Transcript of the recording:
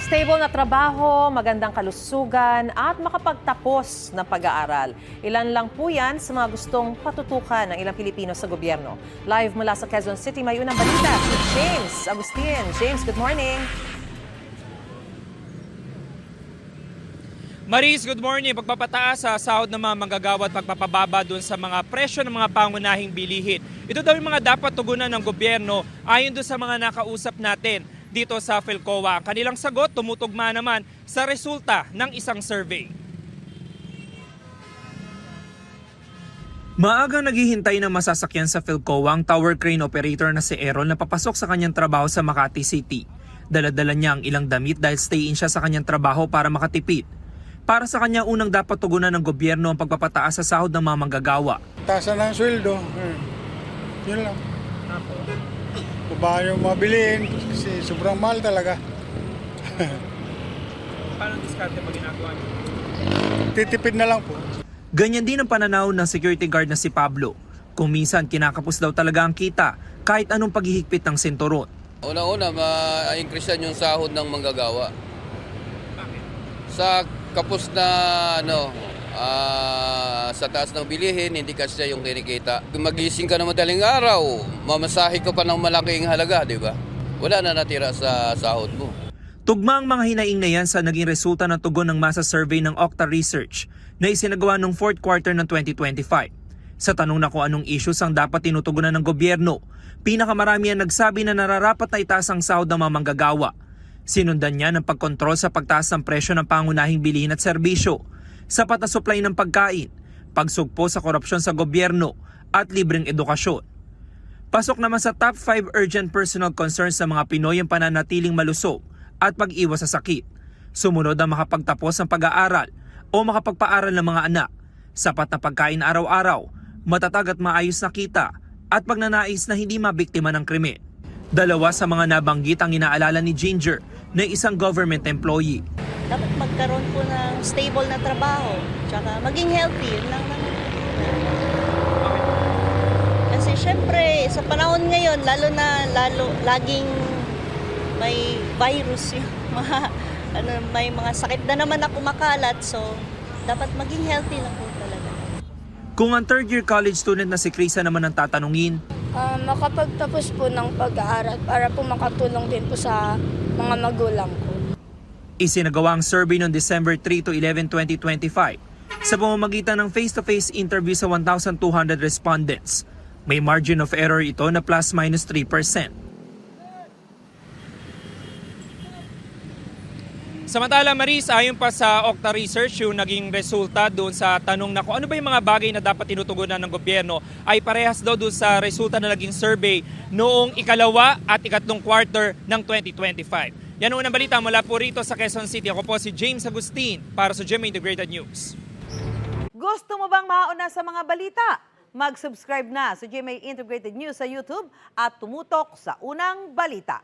Stable na trabaho, magandang kalusugan at makapagtapos ng pag-aaral. Ilan lang po yan sa mga gustong patutukan ng ilang Pilipino sa gobyerno. Live mula sa Quezon City, may unang balita si James Agustin. James, good morning. Maris, good morning. Pagpapataas sa sahod ng mga manggagawa at pagpapababa doon sa mga presyo ng mga pangunahing bilihin. Ito daw yung mga dapat tugunan ng gobyerno ayon doon sa mga nakausap natin dito sa Philcoa. Ang kanilang sagot tumutugma naman sa resulta ng isang survey. Maagang naghihintay ng masasakyan sa Philcoa ang tower crane operator na si Aaron na papasok sa kanyang trabaho sa Makati City. Dala-dala niya ang ilang damit dahil stay-in siya sa kanyang trabaho para makatipid. Para sa kanya, unang dapat tugunan ng gobyerno ang pagpapataas sa sahod ng mga manggagawa. Taasan ng sweldo, yun lang. Baba yung mabiliin kasi sobrang mahal talaga. Paano diskarte pa ginagawa niyo? Titipid na lang po. Ganyan din ang pananaw ng security guard na si Pablo. Kung minsan kinakapos daw talaga ang kita kahit anong paghihigpit ng sinturon. Una-una, ma-increase yung sahod ng manggagawa. Sa kapos na sa taas ng bilihin, hindi kasi yung kinikita. Kung magising ka na madaling araw, mamasahe ka pa ng malaking halaga, di ba? Wala na natira sa sahod mo. Tugma ang mga hinaing na yan sa naging resulta ng tugon ng masa survey ng Okta Research na isinagawa noong 4th quarter ng 2025. Sa tanong na kung anong issues ang dapat tinutugunan ng gobyerno, pinakamarami ang nagsabi na nararapat na itaas ang sahod ng mga manggagawa. Sinundan niya ng pagkontrol sa pagtaas ng presyo ng pangunahing bilihin at serbisyo, sapat na supply ng pagkain, pagsugpo sa korupsyon sa gobyerno at libreng edukasyon. Pasok naman sa top 5 urgent personal concerns sa mga Pinoy ang pananatiling malusog at pag-iwas sa sakit. Sumunod ang makapagtapos ng pag-aaral o makapagpaaral ng mga anak, sapat na pagkain araw-araw, matatag at maayos na kita at pagnanais na hindi mabiktima ng krimen. Dalawa sa mga nabanggit ang inaalala ni Ginger na isang government employee. Dapat magkaroon po ng stable na trabaho, tsaka maging healthy, yun lang naman. Kasi syempre, sa panahon ngayon, laging may virus yung mga, may mga sakit na naman na kumakalat, so dapat maging healthy lang po talaga. Kung ang third year college student na si Krisa naman ang tatanungin, makapagtapos po ng pag-aaral para po makatulong din po sa mga magulang ko. isinagawa ang survey noong December 3 to 11, 2025 sa pamamagitan ng face-to-face interview sa 1,200 respondents. May margin of error ito na plus-minus 3%. Samantala, Maris, ayon pa sa Okta Research, yung naging resulta doon sa tanong na kung ano ba yung mga bagay na dapat tinutugunan ng gobyerno ay parehas daw doon sa resulta na naging survey noong ikalawa at ikatlong quarter ng 2025. Yan ang unang balita mula po rito sa Quezon City. Ako po si James Agustin para sa GMA Integrated News. Gusto mo bang mauna sa mga balita? Mag-subscribe na sa GMA Integrated News sa YouTube at tumutok sa unang balita.